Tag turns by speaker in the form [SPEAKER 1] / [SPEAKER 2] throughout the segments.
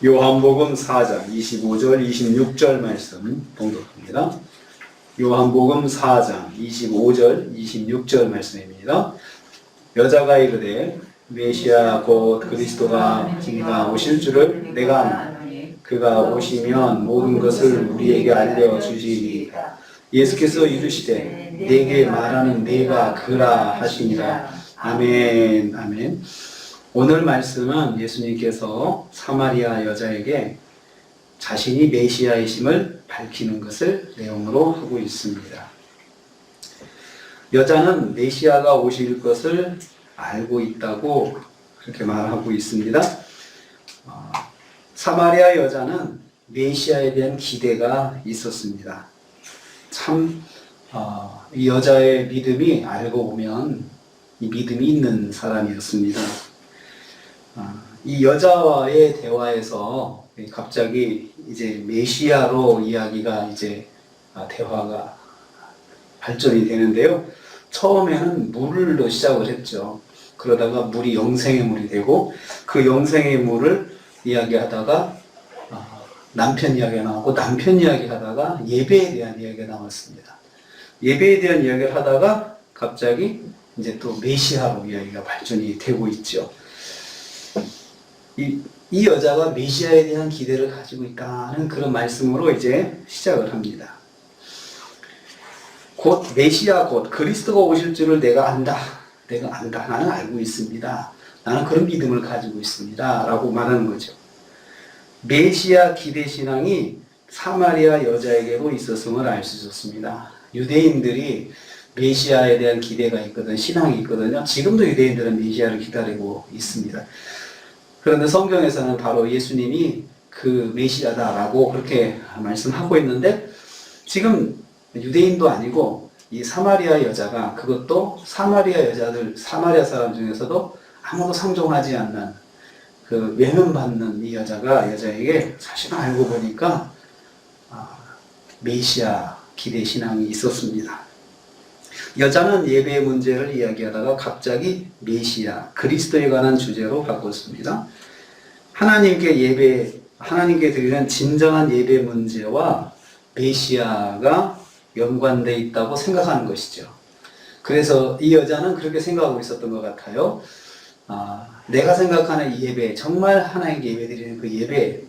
[SPEAKER 1] 요한복음 4장 25절 26절 말씀 봉독합니다. 요한복음 4장 25절 26절 말씀입니다. 여자가 이르되 메시아 곧 그리스도가 그가 오실 줄을 내가 아노니 그가 오시면 모든 것을 우리에게 알려주시리이다. 예수께서 이르시되 내게 말하는 내가 그라 하시니라. 아멘. 아멘. 오늘 말씀은 예수님께서 사마리아 여자에게 자신이 메시아이심을 밝히는 것을 내용으로 하고 있습니다. 여자는 메시아가 오실 것을 알고 있다고 그렇게 말하고 있습니다. 사마리아 여자는 메시아에 대한 기대가 있었습니다. 참, 이 여자의 믿음이 알고 보면 이 믿음이 있는 사람이었습니다. 이 여자와의 대화에서 갑자기 이제 메시아로 이야기가 대화가 발전이 되는데요. 처음에는 물로 시작을 했죠. 그러다가 물이 영생의 물이 되고 그 영생의 물을 이야기하다가 남편 이야기가 나오고 남편 이야기하다가 예배에 대한 이야기가 나왔습니다. 예배에 대한 이야기를 하다가 갑자기 이제 또 메시아로 이야기가 발전이 되고 있죠. 이 여자가 메시아에 대한 기대를 가지고 있다는 그런 말씀으로 이제 시작을 합니다. 곧 메시아 곧 그리스도가 오실 줄을 내가 안다. 나는 알고 있습니다. 나는 그런 믿음을 가지고 있습니다. 라고 말하는 거죠. 메시아 기대 신앙이 사마리아 여자에게도 있었음을 알 수 있었습니다. 유대인들이 메시아에 대한 기대가 있거든, 신앙이 있거든요. 지금도 유대인들은 메시아를 기다리고 있습니다. 그런데 성경에서는 바로 예수님이 그 메시아다라고 그렇게 말씀하고 있는데 지금 유대인도 아니고 이 사마리아 여자가 그것도 사마리아 사람 중에서도 아무도 상종하지 않는 그 외면받는 이 여자에게 사실은 알고 보니까 메시아 기대 신앙이 있었습니다. 여자는 예배의 문제를 이야기하다가 갑자기 메시아, 그리스도에 관한 주제로 바꿨습니다. 하나님께 드리는 진정한 예배 문제와 메시아가 연관되어 있다고 생각하는 것이죠. 그래서 이 여자는 그렇게 생각하고 있었던 것 같아요. 내가 생각하는 이 예배, 정말 하나님께 예배 드리는 그 예배,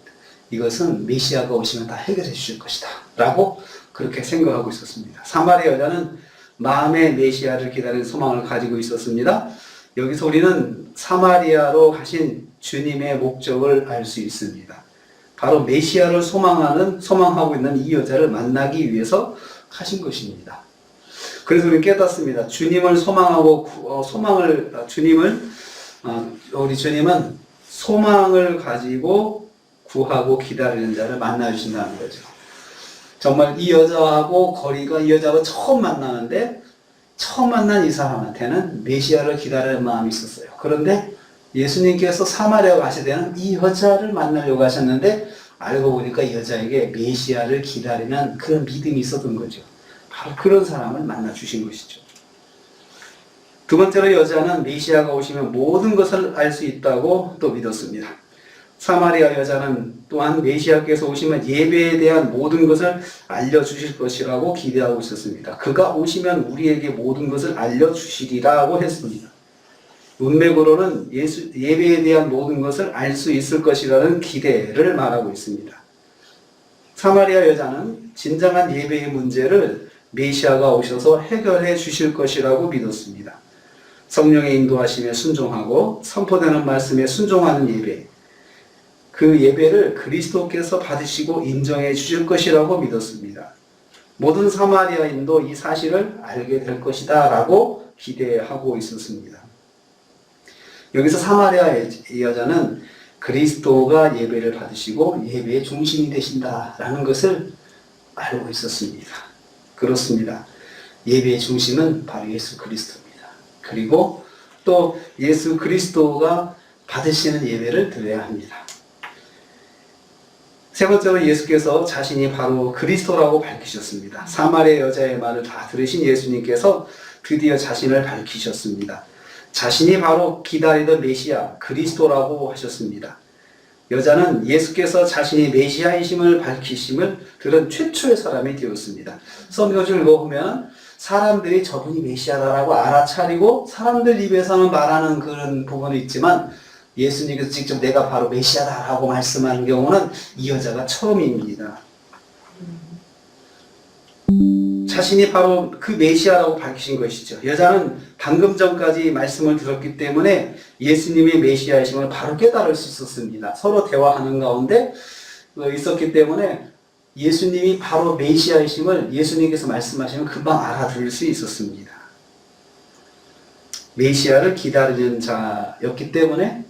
[SPEAKER 1] 이것은 메시아가 오시면 다 해결해 주실 것이다. 라고 그렇게 생각하고 있었습니다. 사마리아 여자는 마음의 메시아를 기다리는 소망을 가지고 있었습니다. 여기서 우리는 사마리아로 가신 주님의 목적을 알 수 있습니다. 바로 메시아를 소망하고 있는 이 여자를 만나기 위해서 가신 것입니다. 그래서 우리는 깨닫습니다. 주님을 소망하고 우리 주님은 소망을 가지고 구하고 기다리는 자를 만나 주신다는 거죠. 정말 이 여자하고 이 여자하고 처음 만나는데 처음 만난 이 사람한테는 메시아를 기다리는 마음이 있었어요. 그런데 예수님께서 사마리아 가시되는 이 여자를 만나려고 하셨는데 알고 보니까 이 여자에게 메시아를 기다리는 그런 믿음이 있었던 거죠. 바로 그런 사람을 만나 주신 것이죠. 두 번째로 여자는 메시아가 오시면 모든 것을 알 수 있다고 또 믿었습니다. 사마리아 여자는 또한 메시아께서 오시면 예배에 대한 모든 것을 알려주실 것이라고 기대하고 있었습니다. 그가 오시면 우리에게 모든 것을 알려주시리라고 했습니다. 문맥으로는 예배에 대한 모든 것을 알 수 있을 것이라는 기대를 말하고 있습니다. 사마리아 여자는 진정한 예배의 문제를 메시아가 오셔서 해결해 주실 것이라고 믿었습니다. 성령의 인도하심에 순종하고 선포되는 말씀에 순종하는 예배, 그 예배를 그리스도께서 받으시고 인정해 주실 것이라고 믿었습니다. 모든 사마리아인도 이 사실을 알게 될 것이다 라고 기대하고 있었습니다. 여기서 사마리아 여자는 그리스도가 예배를 받으시고 예배의 중심이 되신다라는 것을 알고 있었습니다. 그렇습니다. 예배의 중심은 바로 예수 그리스도입니다. 그리고 또 예수 그리스도가 받으시는 예배를 드려야 합니다. 세 번째로 예수께서 자신이 바로 그리스도라고 밝히셨습니다. 사마리아 여자의 말을 다 들으신 예수님께서 드디어 자신을 밝히셨습니다. 자신이 바로 기다리던 메시아 그리스도라고 하셨습니다. 여자는 예수께서 자신이 메시아이심을 밝히심을 들은 최초의 사람이 되었습니다. 성경을 읽어보면 사람들이 저분이 메시아다라고 알아차리고 사람들 입에서는 말하는 그런 부분이 있지만 예수님께서 직접 내가 바로 메시아다라고 말씀하는 경우는 이 여자가 처음입니다. 자신이 바로 그 메시아라고 밝히신 것이죠. 여자는 방금 전까지 말씀을 들었기 때문에 예수님의 메시아이심을 바로 깨달을 수 있었습니다. 서로 대화하는 가운데 있었기 때문에 예수님이 바로 메시아이심을 예수님께서 말씀하시면 금방 알아들을 수 있었습니다. 메시아를 기다리는 자였기 때문에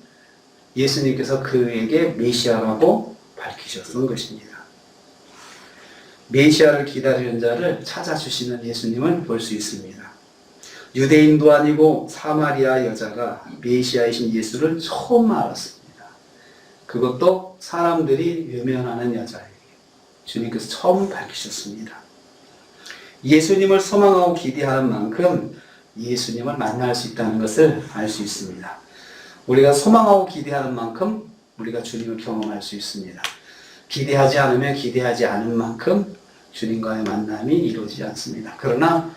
[SPEAKER 1] 예수님께서 그에게 메시아라고 밝히셨던 것입니다. 메시아를 기다리는 자를 찾아주시는 예수님을 볼 수 있습니다. 유대인도 아니고 사마리아 여자가 메시아이신 예수를 처음 알았습니다. 그것도 사람들이 외면하는 여자에게 주님께서 처음 밝히셨습니다. 예수님을 소망하고 기대하는 만큼 예수님을 만날 수 있다는 것을 알 수 있습니다. 우리가 소망하고 기대하는 만큼 우리가 주님을 경험할 수 있습니다. 기대하지 않으면 기대하지 않은 만큼 주님과의 만남이 이루어지지 않습니다. 그러나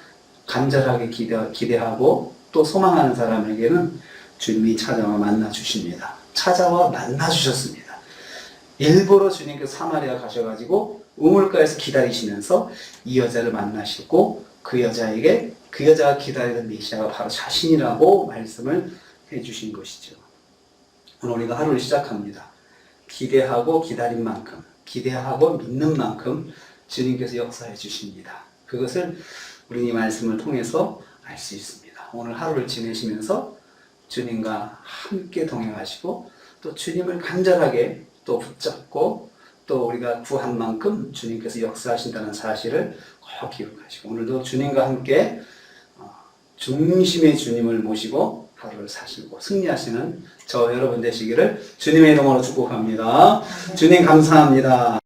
[SPEAKER 1] 간절하게 기대하고 또 소망하는 사람에게는 주님이 찾아와 만나 주십니다. 찾아와 만나 주셨습니다. 일부러 주님께서 사마리아 가셔가지고 우물가에서 기다리시면서 이 여자를 만나시고 그 여자에게 그 여자가 기다리던 메시아가 바로 자신이라고 말씀을 해주신 것이죠. 오늘 우리가 하루를 시작합니다. 기대하고 기다린 만큼, 기대하고 믿는 만큼 주님께서 역사해 주십니다. 그것을 우리 이 말씀을 통해서 알 수 있습니다. 오늘 하루를 지내시면서 주님과 함께 동행하시고 또 주님을 간절하게 또 붙잡고 또 우리가 구한 만큼 주님께서 역사하신다는 사실을 꼭 기억하시고 오늘도 주님과 함께 중심의 주님을 모시고 하루를 사시고 승리하시는 저 여러분 되시기를 주님의 이름으로 축복합니다. 주님 감사합니다.